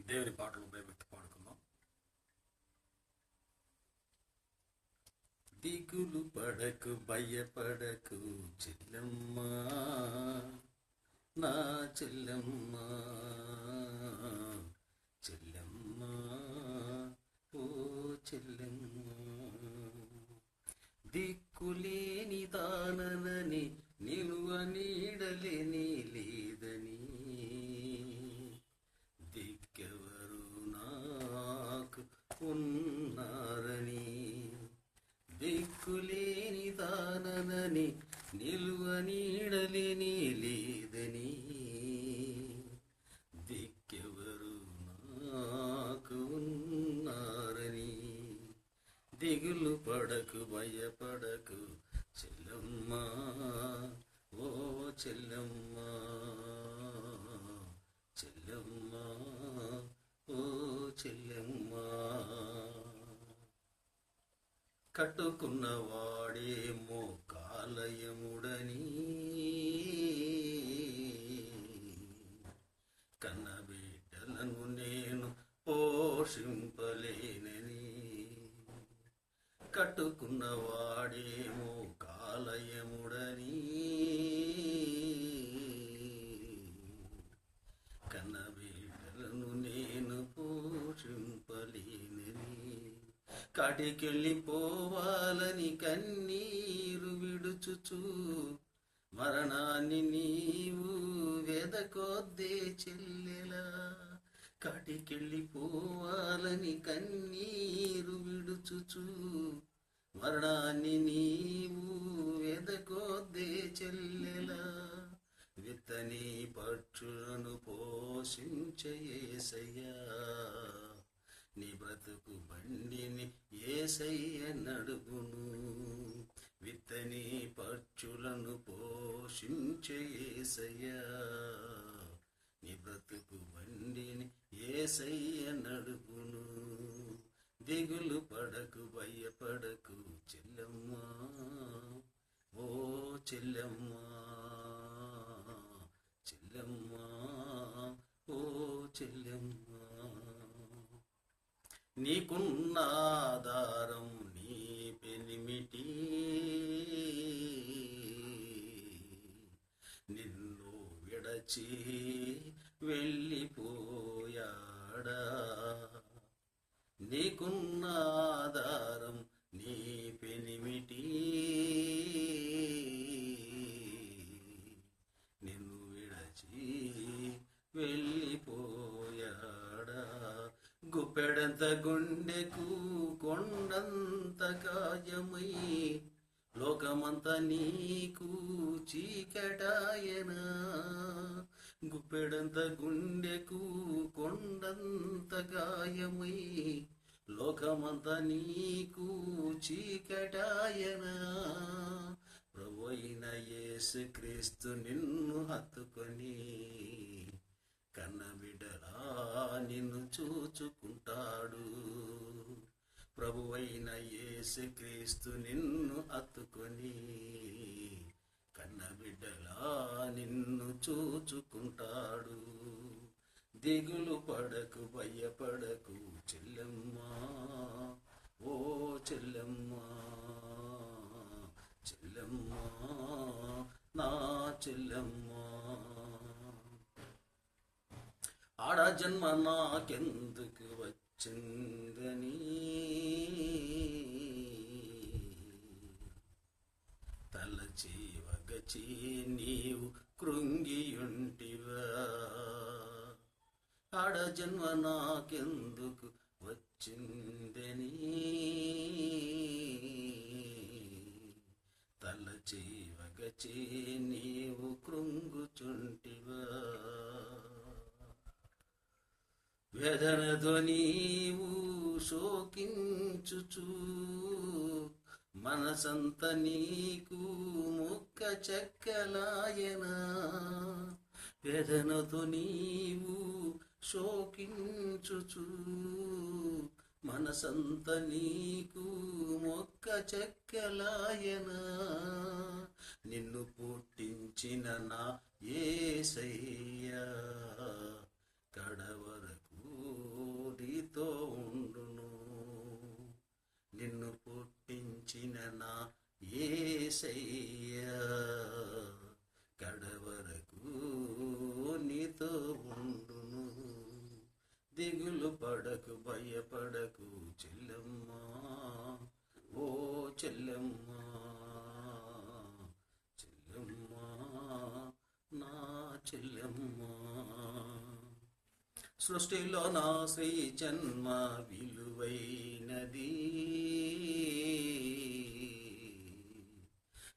దేవుని పాటలు భయభక్తి పాడుకుందాం. దిగులు పడకు భయపడకు చెల్లెమ్మ, నా చెల్లెమ్మ, చెల్లెమ్మ, ఓ చెల్లెమ్మ. దిక్కులేని దానని నిలువ నీడలేని లేదని, దిక్కెవరు నాకు ఉన్నారని. దిక్కులేని దానని నిలువ నీడలేని లేదని, దిక్కెవరు నాకు ఉన్నారని. దిగులు పడకు భయపడకు చెల్లెమ్మ, ఓ చెల్లెమ్మ, చెల్లెమ్మ, ఓ చెల్లెమ్మ. కట్టుకున్నవాడేమో కాలయముడని, కన్నబిడ్డలను నేను పోషింపలేనని. కట్టుకున్నవాడేమో కాలయముడని, కన్నబిడ్డలను నేను పోషింపలేనని. కాటికెళ్ళిపోవాలని కన్నీరు విడుచుచు, మరణాన్ని నీవు వెదకొద్దే చెల్లెలా. కాటికెళ్ళిపోవాలని కన్నీరు విడుచుచు, మరణాన్ని నీవు వెదకొద్దే చెల్లెలా. విత్తని పక్షులను పోషించే యేసయ్యా, నీ బ్రతుకు బండిని యేసయ్య నడుగును. విత్తని పక్షులను పోషించే యేసయ్యా, నీ బ్రతుకు బండిని యేసయ్య నడుగును. దిగులు పడకు భయపడకు చెల్లెమ్మ, ఓ చెల్లెమ్మ, చెల్లెమ్మ, ఓ చెల్లెమ్మ. నీకున్న ఆధారం నీ పెనిమిటి, నిన్ను విడచి వెళ్ళిపోయాడా. నీకున్న ఆధారం నీ పెనిమిటి, నిన్ను విడచి వెళ్ళిపోయాడా. గుప్పెడంత గుండెకు కొండంత గాయమై, లోకమంత నీకు చీకటాయనా. గుప్పెడంత గుండెకు కొండంత గాయమై, లోకమంత నీకు చీకటాయనా. ప్రభువైన యేసుక్రీస్తు నిన్ను హత్తుకొని, కన్నబిడ్డలా నిన్ను చూచుకుంటాడు. ప్రభువైన యేసుక్రీస్తు నిన్ను హత్తుకొని, కన్నబిడ్డలా నిన్ను చూచుకుంటాడు. దిగులు పడకు భయపడకు చెల్లెమ్మ, ఓ చెల్లెమ్మ, చెల్లెమ్మ, నా చెల్లెమ్మ. ఆడ జన్మ నాకెందుకు వచ్చిందని, తలచి వగచి నీవు కృంగియుంటివా. ఆడ జన్మ నాకెందుకు వచ్చిందని, తలచి వగచి నీవు కృంగుచుంటివా. వేదనతో నీవు శోకించుచు, మనసంత నీకు ముక్క చెక్కలాయనా. వేదనతో నీవు శోకించుచు, మనసంత నీకు మొక్క చెక్కలాయనా. నిన్ను పుట్టించిన నా యేసయ్యా, కడవరకు యేసయ్యా కడవరకు నీతో ఉండును. దిగులు పడకు భయపడకు చెల్లెమ్మా, ఓ చెల్లెమ్మా, చెల్లెమ్మా, నా చెల్లెమ్మా. సృష్టిలో నా శ్రీ జన్మ విలువైనది,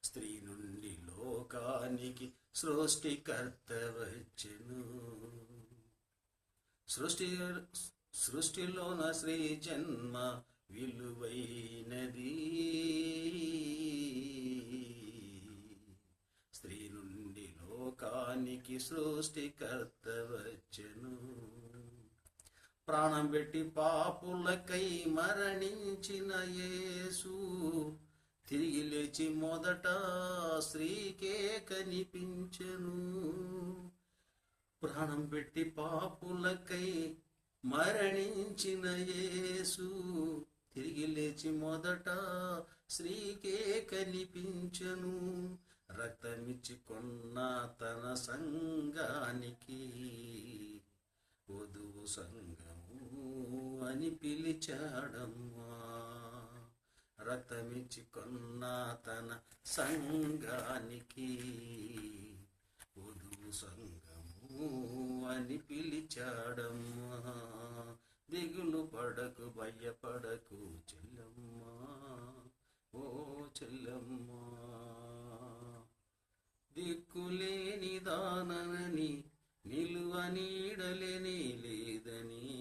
స్త్రీ నుండి లోకానికి సృష్టికర్త వచ్చెను. సృష్టిలో నా శ్రీ జన్మ విలువైనది, స్త్రీ నుండి లోకానికి సృష్టికర్త వచ్చెను. ప్రాణం పెట్టి పాపులకై మరణించిన యేసు తిరిగి లేచి మొదట స్త్రీకే కనిపించెను. ప్రాణం పెట్టి పాపులకై మరణించిన యేసు తిరిగి లేచి మొదట స్త్రీకే కనిపించెను. రక్తమిచ్చి కొన్న తన సంఘానికి వధువు సంఘము అని పిలిచాడమ్మా. రక్తమిచ్చి కొన్న తన సంఘానికి వధువు సంఘము అని పిలిచాడమ్మా. దిగులు పడకు భయపడకు చెల్లమ్మా, ఓ చెల్లమ్మా. దిక్కులేని దానని నిలువ నీడలేని లేదని,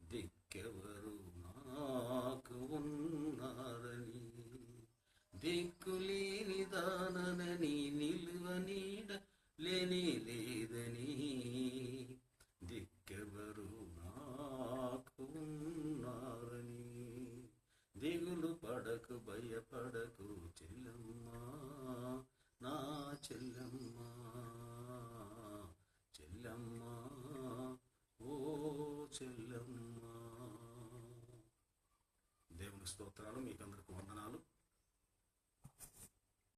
దిక్కెవరు నాకు ఉన్నారని. దిక్కులేని దానని నిలువ నీడలేని లేదని, దిక్కెవరు నాకు ఉన్నారని. దిగులు పడకు భయపడకు చెల్లమ్మా, నా చెల్లమ్మా, చెల్లమ్మా, ఓ చెల్లమ్మా. దేవుని స్తోత్రాలు. మీకందరికి వందనాలు.